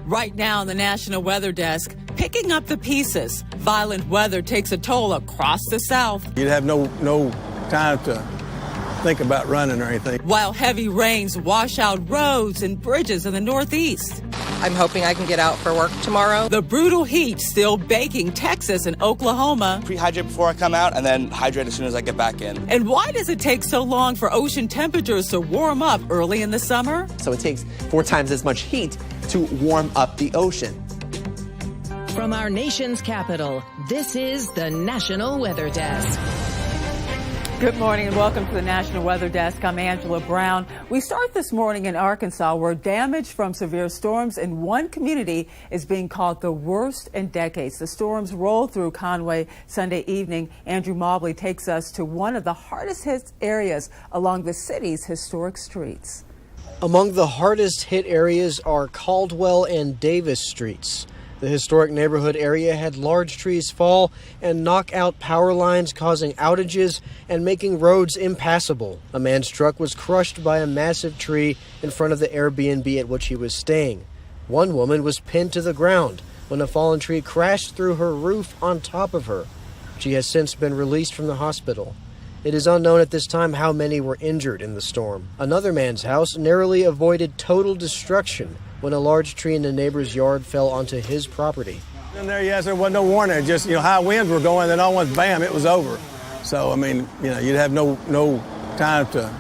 Right now, the National Weather Desk picking up the pieces. Violent weather takes a toll across the South. You'd have no time to think about running or anything. While heavy rains wash out roads and bridges in the Northeast. I'm hoping I can get out for work tomorrow. The brutal heat still baking Texas and Oklahoma. Pre-hydrate before I come out and then hydrate as soon as I get back in. And why does it take so long for ocean temperatures to warm up early in the summer? So it takes 4 times as much heat to warm up the ocean. From our nation's capital, this is the National Weather Desk. Good morning and welcome to the National Weather Desk. I'm Angela Brown. We start this morning in Arkansas, where damage from severe storms in one community is being called the worst in decades. The storms rolled through Conway Sunday evening. Andrew Mobley takes us to one of the hardest hit areas along the city's historic streets. Among the hardest hit areas are Caldwell and Davis streets. The historic neighborhood area had large trees fall and knock out power lines, causing outages and making roads impassable. A man's truck was crushed by a massive tree in front of the Airbnb at which he was staying. One woman was pinned to the ground when a fallen tree crashed through her roof on top of her. She has since been released from the hospital. It is unknown at this time how many were injured in the storm. Another man's house narrowly avoided total destruction when a large tree in the neighbor's yard fell onto his property. And there wasn't no warning. Just, high winds were going, then all once, bam, it was over. So, you'd have no time to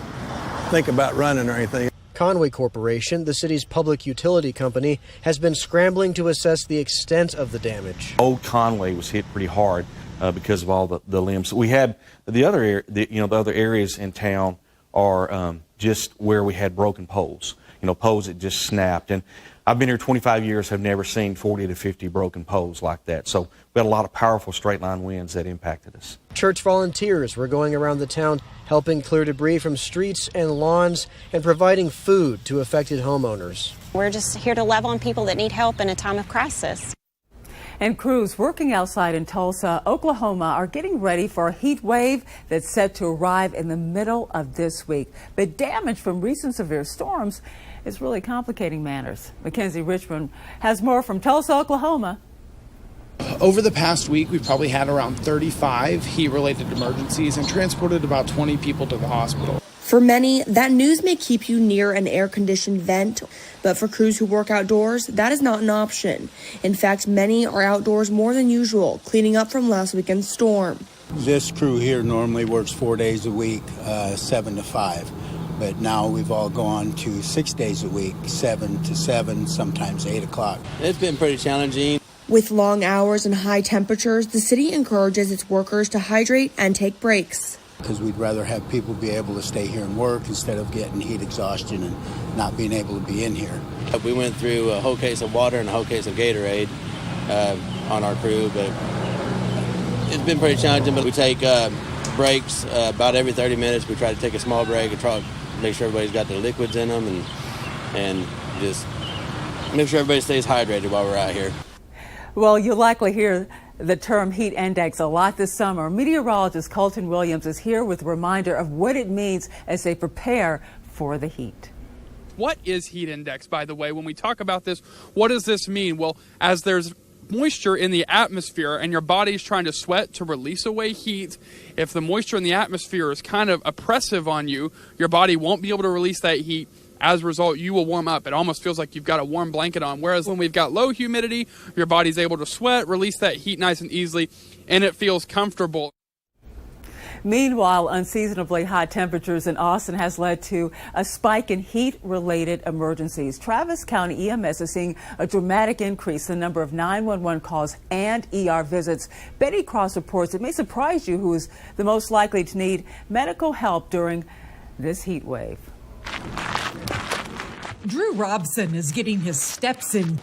think about running or anything. Conway Corporation, the city's public utility company, has been scrambling to assess the extent of the damage. Old Conway was hit pretty hard because of all the limbs. We had the other areas in town are just where we had broken poles. Poles that just snapped. And I've been here 25 years, have never seen 40 to 50 broken poles like that. So we had a lot of powerful straight line winds that impacted us. Church volunteers were going around the town helping clear debris from streets and lawns and providing food to affected homeowners. We're just here to love on people that need help in a time of crisis. And crews working outside in Tulsa, Oklahoma are getting ready for a heat wave that's set to arrive in the middle of this week. But damage from recent severe storms is really complicating matters. Mackenzie Richmond has more from Tulsa, Oklahoma. Over the past week, we've probably had around 35 heat-related emergencies and transported about 20 people to the hospital. For many, that news may keep you near an air-conditioned vent, but for crews who work outdoors, that is not an option. In fact, many are outdoors more than usual, cleaning up from last weekend's storm. This crew here normally works 4 days a week, 7 to 5. But now we've all gone to 6 days a week, 7 to 7, sometimes 8 o'clock. It's been pretty challenging. With long hours and high temperatures, the city encourages its workers to hydrate and take breaks. Because we'd rather have people be able to stay here and work instead of getting heat exhaustion and not being able to be in here. We went through a whole case of water and a whole case of Gatorade on our crew, but it's been pretty challenging. But we take breaks about every 30 minutes. We try to take a small break and try to make sure everybody's got their liquids in them and just make sure everybody stays hydrated while we're out here. Well, you'll likely hear the term heat index a lot this summer. Meteorologist Colton Williams is here with a reminder of what it means as they prepare for the heat. What is heat index, by the way? When we talk about this, what does this mean? Well, as there's moisture in the atmosphere and your body's trying to sweat to release away heat, if the moisture in the atmosphere is kind of oppressive on you, your body won't be able to release that heat. As a result, you will warm up. It almost feels like you've got a warm blanket on. Whereas when we've got low humidity, your body's able to sweat, release that heat nice and easily, and it feels comfortable. Meanwhile, unseasonably hot temperatures in Austin has led to a spike in heat-related emergencies. Travis County EMS is seeing a dramatic increase in the number of 911 calls and ER visits. Betty Cross reports it may surprise you who is the most likely to need medical help during this heat wave. Drew Robson is getting his steps in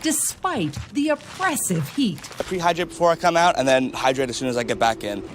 despite the oppressive heat. I pre-hydrate before I come out and then hydrate as soon as I get back in.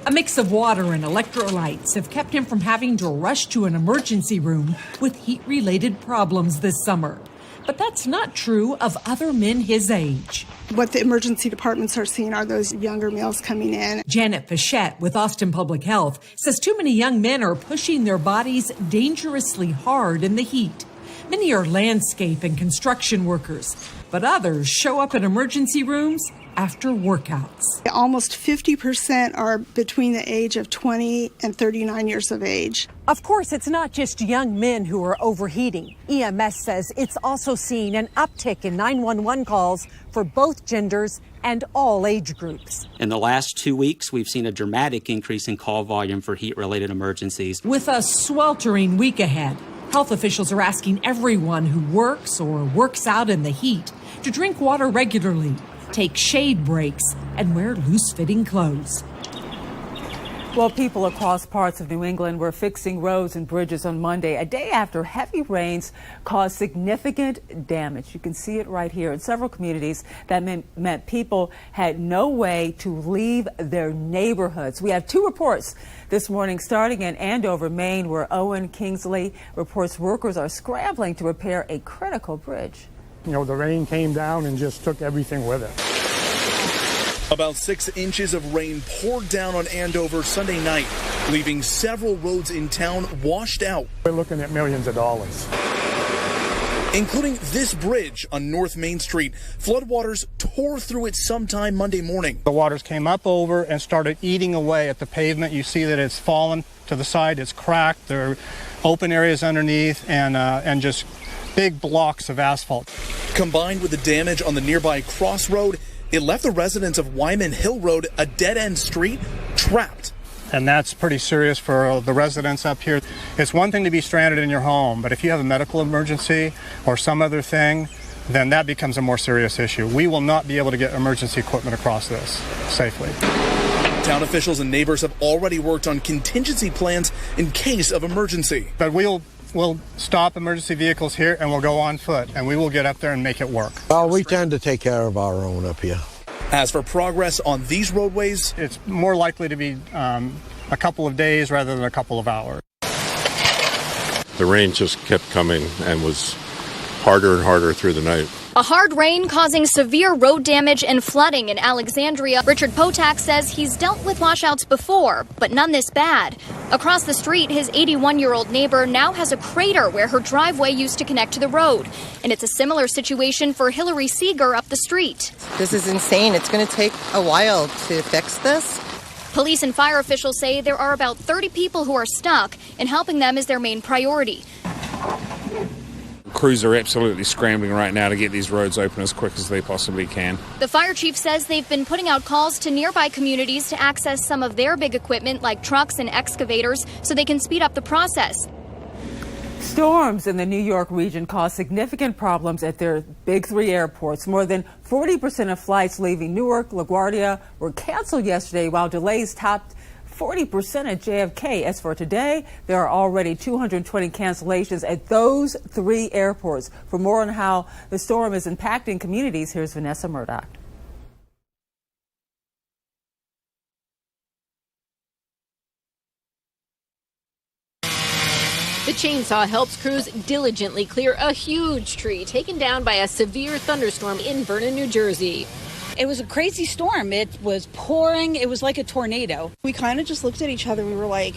A mix of water and electrolytes have kept him from having to rush to an emergency room with heat-related problems this summer. But that's not true of other men his age. What the emergency departments are seeing are those younger males coming in. Janet Fichette with Austin Public Health says too many young men are pushing their bodies dangerously hard in the heat. Many are landscape and construction workers, but others show up in emergency rooms after workouts. Almost 50% are between the age of 20 and 39 years of age. Of course, it's not just young men who are overheating. EMS says it's also seeing an uptick in 911 calls for both genders and all age groups. In the last 2 weeks, we've seen a dramatic increase in call volume for heat-related emergencies. With a sweltering week ahead, health officials are asking everyone who works or works out in the heat to drink water regularly, take shade breaks, and wear loose-fitting clothes. Well, people across parts of New England were fixing roads and bridges on Monday, a day after heavy rains caused significant damage. You can see it right here in several communities. That meant people had no way to leave their neighborhoods. We have two reports this morning, starting in Andover, Maine, where Owen Kingsley reports workers are scrambling to repair a critical bridge. You know, the rain came down and just took everything with it. About 6 inches of rain poured down on Andover Sunday night, leaving several roads in town washed out. We're looking at millions of dollars. Including this bridge on North Main Street. Floodwaters tore through it sometime Monday morning. The waters came up over and started eating away at the pavement. You see that it's fallen to the side, it's cracked, there are open areas underneath, and just big blocks of asphalt. Combined with the damage on the nearby crossroad, it left the residents of Wyman Hill Road, a dead-end street, trapped. And that's pretty serious for the residents up here. It's one thing to be stranded in your home, but if you have a medical emergency or some other thing, then that becomes a more serious issue. We will not be able to get emergency equipment across this safely. Town officials and neighbors have already worked on contingency plans in case of emergency. But we'll stop emergency vehicles here and we'll go on foot and we will get up there and make it work. Well, we tend to take care of our own up here. As for progress on these roadways, it's more likely to be a couple of days rather than a couple of hours. The rain just kept coming and was harder and harder through the night. A hard rain causing severe road damage and flooding in Alexandria. Richard Potak says he's dealt with washouts before, but none this bad. Across the street, his 81-year-old neighbor now has a crater where her driveway used to connect to the road. And it's a similar situation for Hillary Seeger up the street. This is insane. It's going to take a while to fix this. Police and fire officials say there are about 30 people who are stuck, and helping them is their main priority. Crews are absolutely scrambling right now to get these roads open as quick as they possibly can. The fire chief says they've been putting out calls to nearby communities to access some of their big equipment like trucks and excavators so they can speed up the process. Storms in the New York region caused significant problems at their big three airports. More than 40% of flights leaving Newark, LaGuardia were canceled yesterday, while delays topped 40% at JFK. As for today, there are already 220 cancellations at those three airports. For more on how the storm is impacting communities, here's Vanessa Murdoch. The chainsaw helps crews diligently clear a huge tree taken down by a severe thunderstorm in Vernon, New Jersey. It was a crazy storm. It was pouring. It was like a tornado. We kind of just looked at each other. We were like,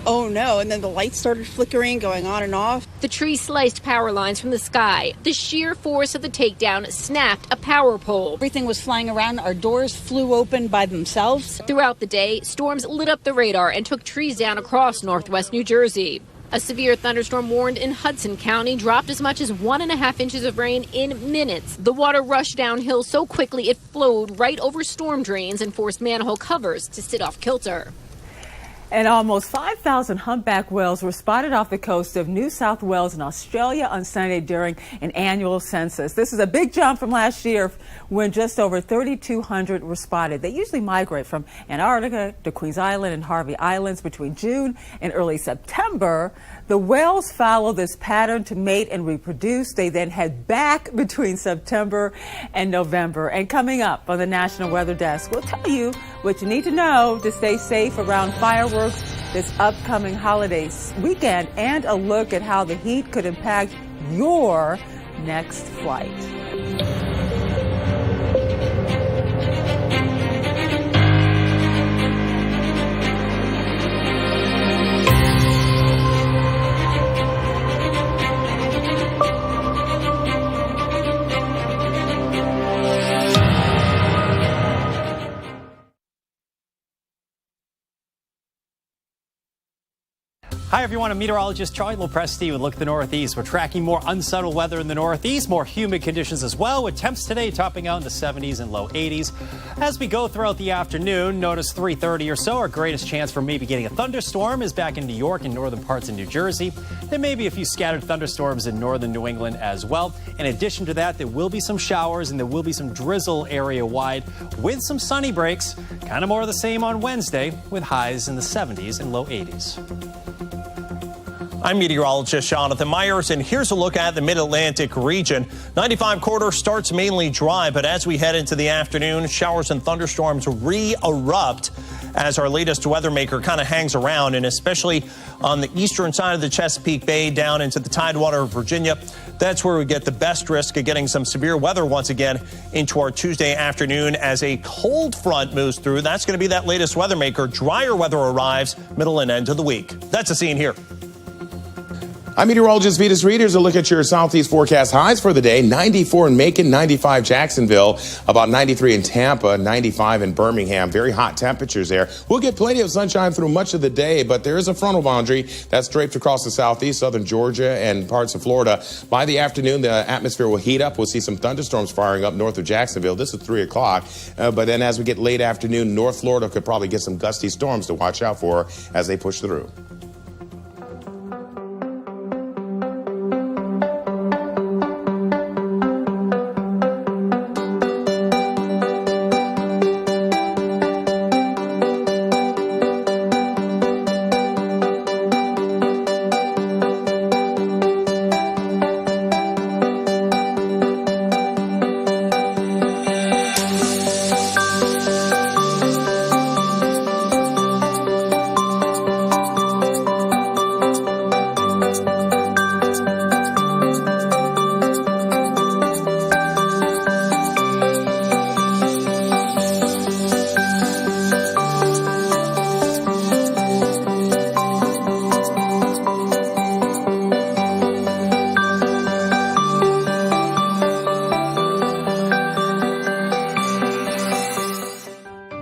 oh no. And then the lights started flickering, going on and off. The tree sliced power lines from the sky. The sheer force of the takedown snapped a power pole. Everything was flying around. Our doors flew open by themselves. Throughout the day, storms lit up the radar and took trees down across northwest New Jersey. A severe thunderstorm warned in Hudson County dropped as much as 1.5 inches of rain in minutes. The water rushed downhill so quickly it flowed right over storm drains and forced manhole covers to sit off kilter. And almost 5,000 humpback whales were spotted off the coast of New South Wales in Australia on Sunday during an annual census. This is a big jump from last year when just over 3,200 were spotted. They usually migrate from Antarctica to Queens Island and Harvey Islands between June and early September. The whales follow this pattern to mate and reproduce. They then head back between September and November. And coming up on the National Weather Desk, we'll tell you what you need to know to stay safe around fireworks this upcoming holiday weekend, and a look at how the heat could impact your next flight. Hi, everyone. I'm meteorologist Charlie Lopresti with Look at the Northeast. We're tracking more unsettled weather in the Northeast, more humid conditions as well, with temps today topping out in the 70s and low 80s. As we go throughout the afternoon, notice 3:30 or so, our greatest chance for maybe getting a thunderstorm is back in New York and northern parts of New Jersey. There may be a few scattered thunderstorms in northern New England as well. In addition to that, there will be some showers and there will be some drizzle area-wide with some sunny breaks. Kind of more of the same on Wednesday with highs in the 70s and low 80s. I'm meteorologist Jonathan Myers, and here's a look at the Mid-Atlantic region. 95 corridor starts mainly dry, but as we head into the afternoon, showers and thunderstorms re-erupt as our latest weather maker kind of hangs around, and especially on the eastern side of the Chesapeake Bay down into the Tidewater of Virginia. That's where we get the best risk of getting some severe weather once again into our Tuesday afternoon as a cold front moves through. That's going to be that latest weather maker. Drier weather arrives middle and end of the week. That's a scene here. I'm meteorologist Vitas Reed. Here's a look at your southeast forecast highs for the day. 94 in Macon, 95 Jacksonville, about 93 in Tampa, 95 in Birmingham. Very hot temperatures there. We'll get plenty of sunshine through much of the day, but there is a frontal boundary that's draped across the southeast, southern Georgia, and parts of Florida. By the afternoon, the atmosphere will heat up. We'll see some thunderstorms firing up north of Jacksonville. This is 3 o'clock. But then as we get late afternoon, North Florida could probably get some gusty storms to watch out for as they push through.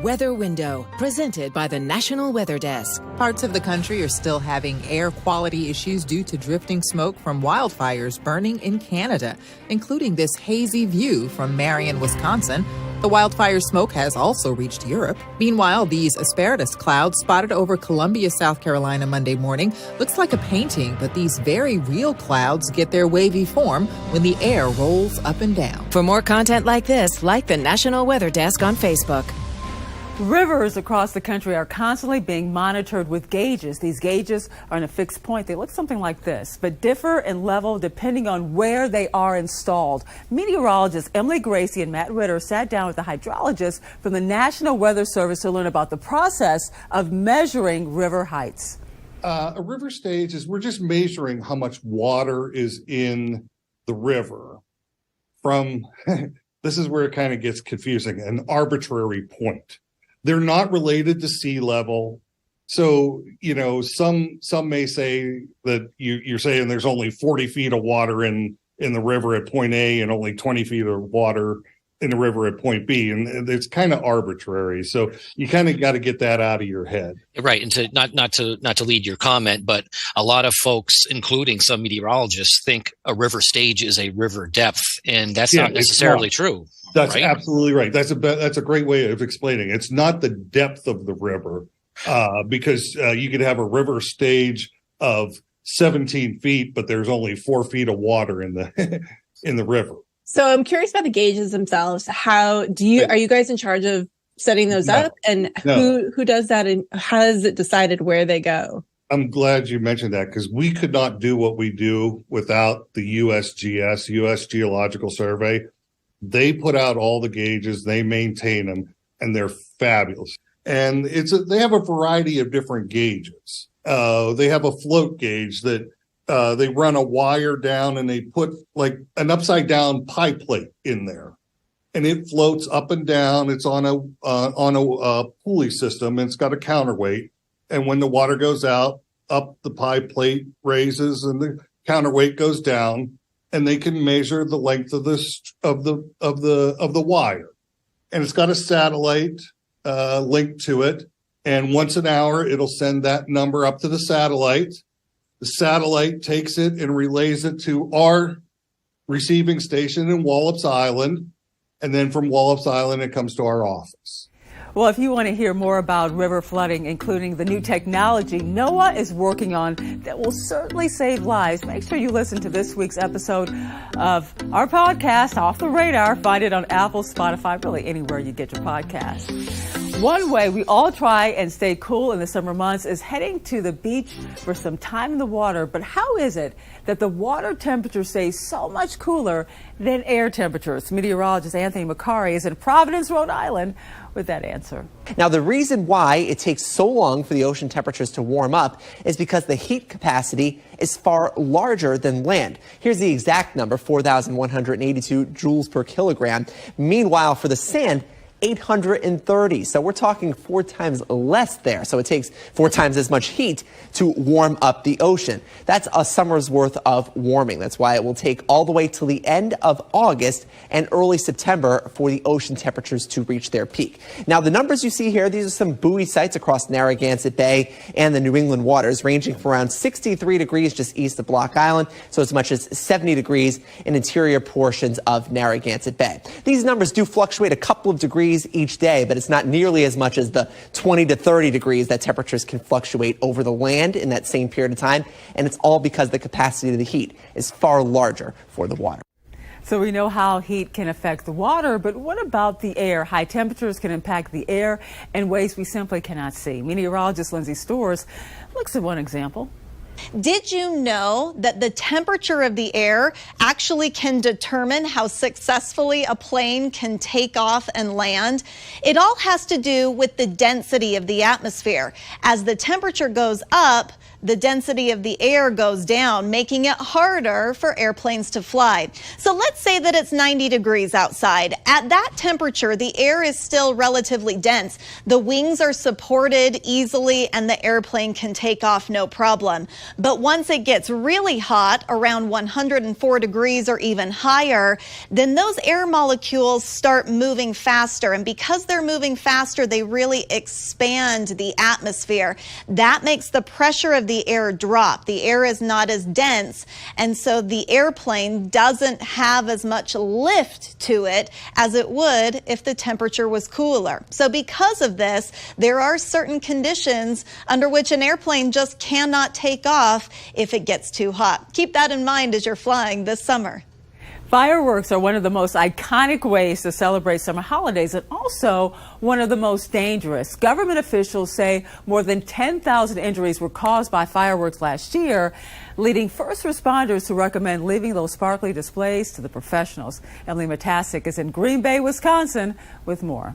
Weather Window, presented by the National Weather Desk. Parts of the country are still having air quality issues due to drifting smoke from wildfires burning in Canada, including this hazy view from Marion, Wisconsin. The wildfire smoke has also reached Europe. Meanwhile, these asparagus clouds spotted over Columbia, South Carolina Monday morning looks like a painting, but these very real clouds get their wavy form when the air rolls up and down. For more content like this, like the National Weather Desk on Facebook. Rivers across the country are constantly being monitored with gauges. These gauges are in a fixed point. They look something like this, but differ in level depending on where they are installed. Meteorologists Emily Gracie and Matt Ritter sat down with a hydrologist from the National Weather Service to learn about the process of measuring river heights. A river stage is, we're just measuring how much water is in the river from, this is where it kind of gets confusing, an arbitrary point. They're not related to sea level. So, you know, some may say that you're saying there's only 40 feet of water in the river at point A and only 20 feet of water in the river at point B. And it's kind of arbitrary. So you kind of got to get that out of your head. Right. And to not to lead your comment, but a lot of folks, including some meteorologists, think a river stage is a river depth. And that's not necessarily true. That's right? absolutely right. That's a great way of explaining it. It's not the depth of the river, because you could have a river stage of 17 feet, but there's only 4 feet of water in the in the river. So I'm curious about the gauges themselves. Are you guys in charge of setting those up, and who does that, and how is it decided where they go? I'm glad you mentioned that, because we could not do what we do without the USGS, U.S. Geological Survey. They put out all the gauges, they maintain them, and they're fabulous. And they have a variety of different gauges. They have a float gauge that they run a wire down and they put like an upside down pie plate in there, and it floats up and down. It's on a pulley system, and it's got a counterweight. And when the water goes out, up the pie plate raises and the counterweight goes down. And they can measure the length of the wire, and it's got a satellite linked to it. And once an hour, it'll send that number up to the satellite, The satellite takes it and relays it to our receiving station in Wallops Island. And then from Wallops Island, it comes to our office. Well, if you want to hear more about river flooding, including the new technology NOAA is working on that will certainly save lives, make sure you listen to this week's episode of our podcast, Off the Radar. Find it on Apple, Spotify, really anywhere you get your podcasts. One way we all try and stay cool in the summer months is heading to the beach for some time in the water. But how is it that the water temperature stays so much cooler than air temperatures? Meteorologist Anthony Macari is in Providence, Rhode Island, with that answer. Now, the reason why it takes so long for the ocean temperatures to warm up is because the heat capacity is far larger than land. Here's the exact number, 4,182 joules per kilogram. Meanwhile, for the sand, 830. So we're talking 4 times less there. So it takes 4 times as much heat to warm up the ocean. That's a summer's worth of warming. That's why it will take all the way till the end of August and early September for the ocean temperatures to reach their peak. Now, the numbers you see here, these are some buoy sites across Narragansett Bay and the New England waters, ranging from around 63 degrees just east of Block Island, so as much as 70 degrees in interior portions of Narragansett Bay. These numbers do fluctuate a couple of degrees each day, but it's not nearly as much as the 20 to 30 degrees that temperatures can fluctuate over the land in that same period of time. And it's all because the capacity of the heat is far larger for the water. So we know how heat can affect the water, but what about the air? High temperatures can impact the air in ways we simply cannot see. Meteorologist Lindsay Storrs looks at one example. Did you know that the temperature of the air actually can determine how successfully a plane can take off and land? It all has to do with the density of the atmosphere. As the temperature goes up, the density of the air goes down, making it harder for airplanes to fly. So let's say that it's 90 degrees outside. At that temperature, the air is still relatively dense. The wings are supported easily and the airplane can take off no problem. But once it gets really hot, around 104 degrees or even higher, then those air molecules start moving faster. And because they're moving faster, they really expand the atmosphere. That makes the pressure of the air drop. The air is not as dense, and so the airplane doesn't have as much lift to it as it would if the temperature was cooler. So because of this, there are certain conditions under which an airplane just cannot take off if it gets too hot. Keep that in mind as you're flying this summer. Fireworks are one of the most iconic ways to celebrate summer holidays and also one of the most dangerous. Government officials say more than 10,000 injuries were caused by fireworks last year, leading first responders to recommend leaving those sparkly displays to the professionals. Emily Matasic is in Green Bay, Wisconsin with more.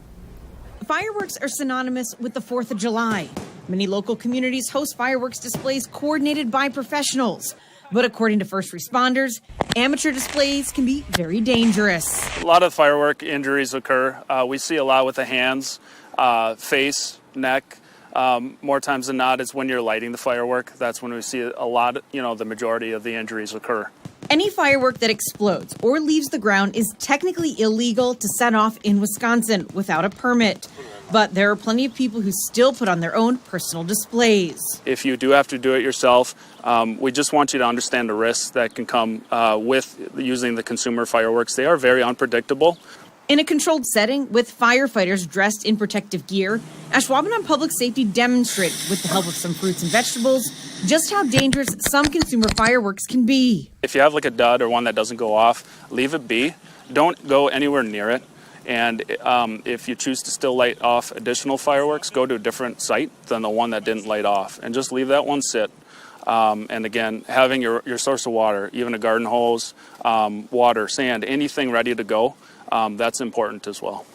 Fireworks are synonymous with the 4th of July. Many local communities host fireworks displays coordinated by professionals. But according to first responders, amateur displays can be very dangerous. A lot of firework injuries occur. We see a lot with the hands, face, neck. More times than not, it's when you're lighting the firework. That's when we see a lot, the majority of the injuries occur. Any firework that explodes or leaves the ground is technically illegal to set off in Wisconsin without a permit. But there are plenty of people who still put on their own personal displays. If you do have to do it yourself, we just want you to understand the risks that can come with using the consumer fireworks. They are very unpredictable. In a controlled setting with firefighters dressed in protective gear, Ashwaubenon Public Safety demonstrated, with the help of some fruits and vegetables, just how dangerous some consumer fireworks can be. If you have like a dud or one that doesn't go off, leave it be. Don't go anywhere near it. And if you choose to still light off additional fireworks, go to a different site than the one that didn't light off and just leave that one sit. And again, having your source of water, even a garden hose, water, sand, anything ready to go, that's important as well.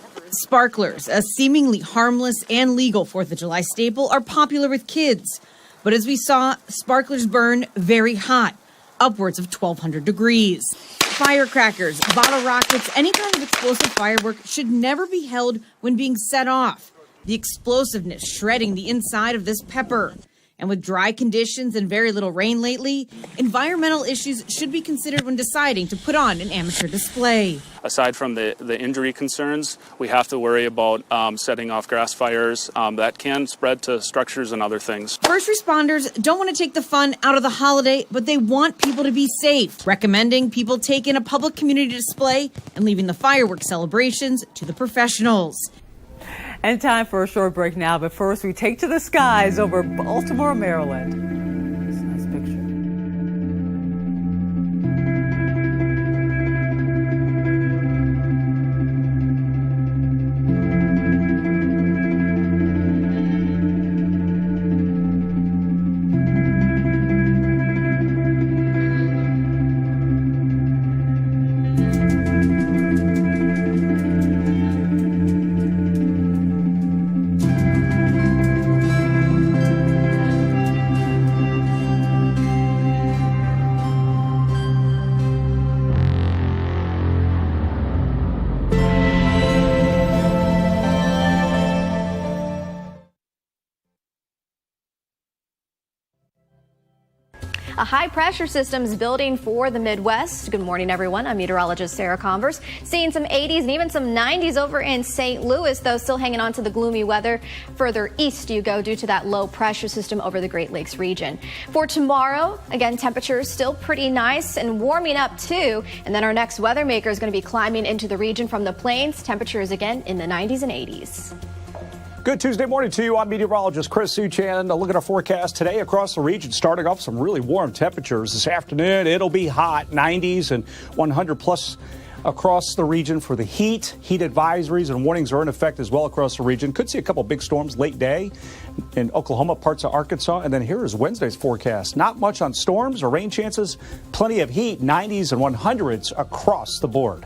Sparklers, a seemingly harmless and legal 4th of July staple, are popular with kids. But as we saw, sparklers burn very hot, upwards of 1,200 degrees. Firecrackers, bottle rockets, any kind of explosive firework should never be held when being set off. The explosiveness shredding the inside of this pepper. And with dry conditions and very little rain lately, environmental issues should be considered when deciding to put on an amateur display. Aside from the injury concerns, we have to worry about setting off grass fires that can spread to structures and other things. First responders don't want to take the fun out of the holiday, but they want people to be safe, recommending people take in a public community display and leaving the fireworks celebrations to the professionals. And time for a short break now, but first we take to the skies over Baltimore, Maryland. This nice picture. A high-pressure system is building for the Midwest. Good morning, everyone. I'm meteorologist Sarah Converse. Seeing some 80s and even some 90s over in St. Louis, though still hanging on to the gloomy weather. Further east you go due to that low-pressure system over the Great Lakes region. For tomorrow, again, temperatures still pretty nice and warming up, too. And then our next weather maker is going to be climbing into the region from the plains. Temperatures, again, in the 90s and 80s. Good Tuesday morning to you. I'm meteorologist Chris Suchan. A look at our forecast today across the region, starting off some really warm temperatures. This afternoon, it'll be hot, 90s and 100 plus across the region for the heat. Heat advisories and warnings are in effect as well across the region. Could see a couple big storms late day in Oklahoma, parts of Arkansas. And then here is Wednesday's forecast. Not much on storms or rain chances. Plenty of heat, 90s and 100s across the board.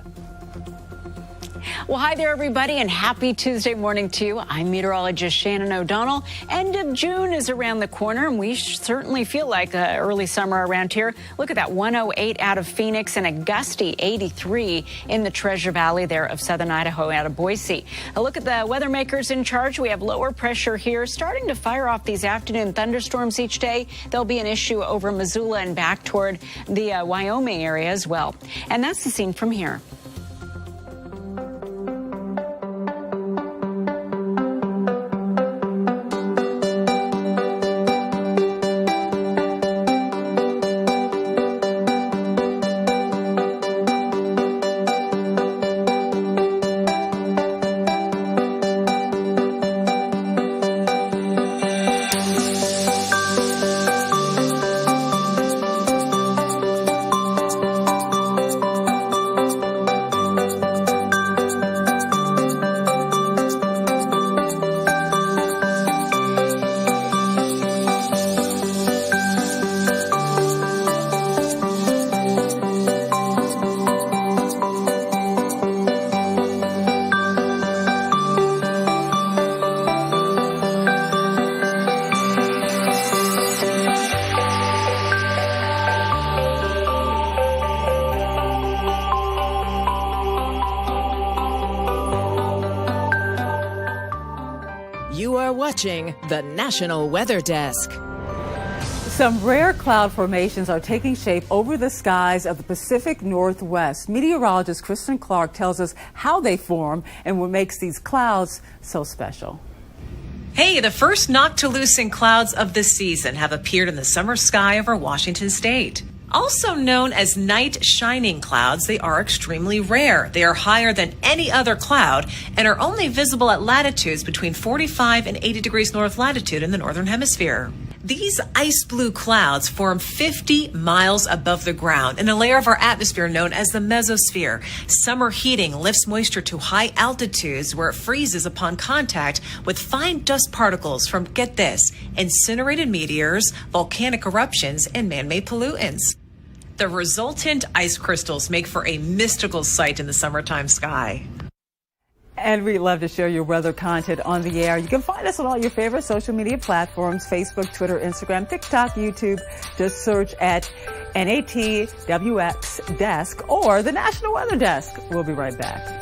Well, hi there, everybody, and happy Tuesday morning to you. I'm meteorologist Shannon O'Donnell. End of June is around the corner, and we certainly feel like early summer around here. Look at that 108 out of Phoenix and a gusty 83 in the Treasure Valley there of southern Idaho out of Boise. A look at the weather makers in charge. We have lower pressure here starting to fire off these afternoon thunderstorms each day. There'll be an issue over Missoula and back toward the Wyoming area as well. And that's the scene from here. You are watching the National Weather Desk. Some rare cloud formations are taking shape over the skies of the Pacific Northwest. Meteorologist Kristen Clark tells us how they form and what makes these clouds so special. Hey, the first noctilucent clouds of the season have appeared in the summer sky over Washington state. Also known as night shining clouds, they are extremely rare. They are higher than any other cloud and are only visible at latitudes between 45 and 80 degrees north latitude in the northern hemisphere. These ice blue clouds form 50 miles above the ground in a layer of our atmosphere known as the mesosphere. Summer heating lifts moisture to high altitudes where it freezes upon contact with fine dust particles from, get this, incinerated meteors, volcanic eruptions, and man-made pollutants. The resultant ice crystals make for a mystical sight in the summertime sky. And we'd love to share your weather content on the air. You can find us on all your favorite social media platforms, Facebook, Twitter, Instagram, TikTok, YouTube. Just search at NATWX Desk or the National Weather Desk. We'll be right back.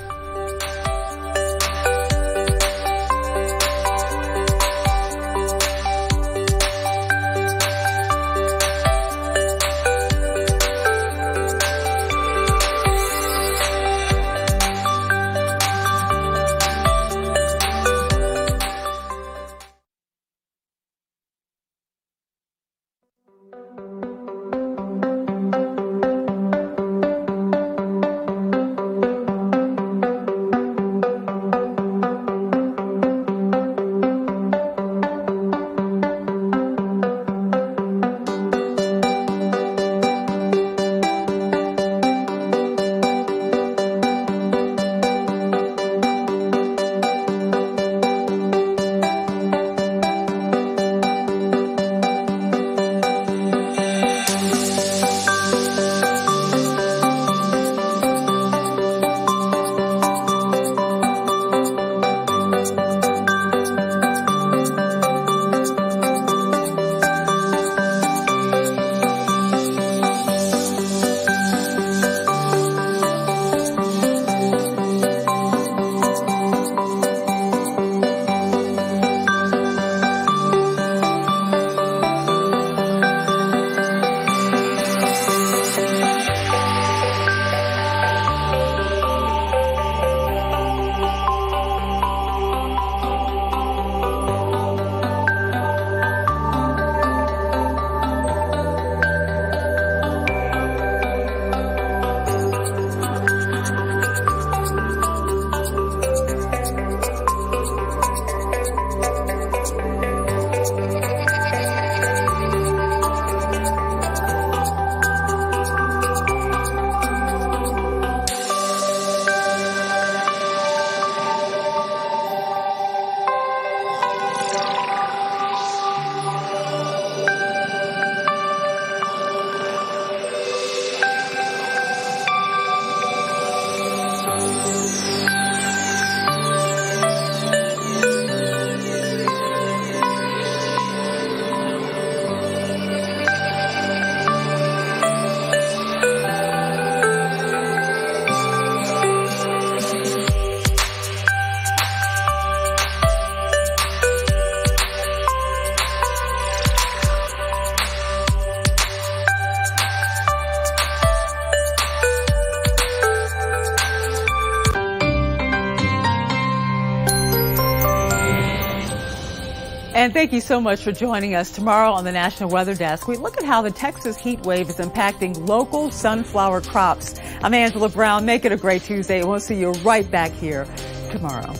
And thank you so much for joining us. Tomorrow on the National Weather Desk, we look at how the Texas heat wave is impacting local sunflower crops. I'm Angela Brown. Make it a great Tuesday. We'll see you right back here tomorrow.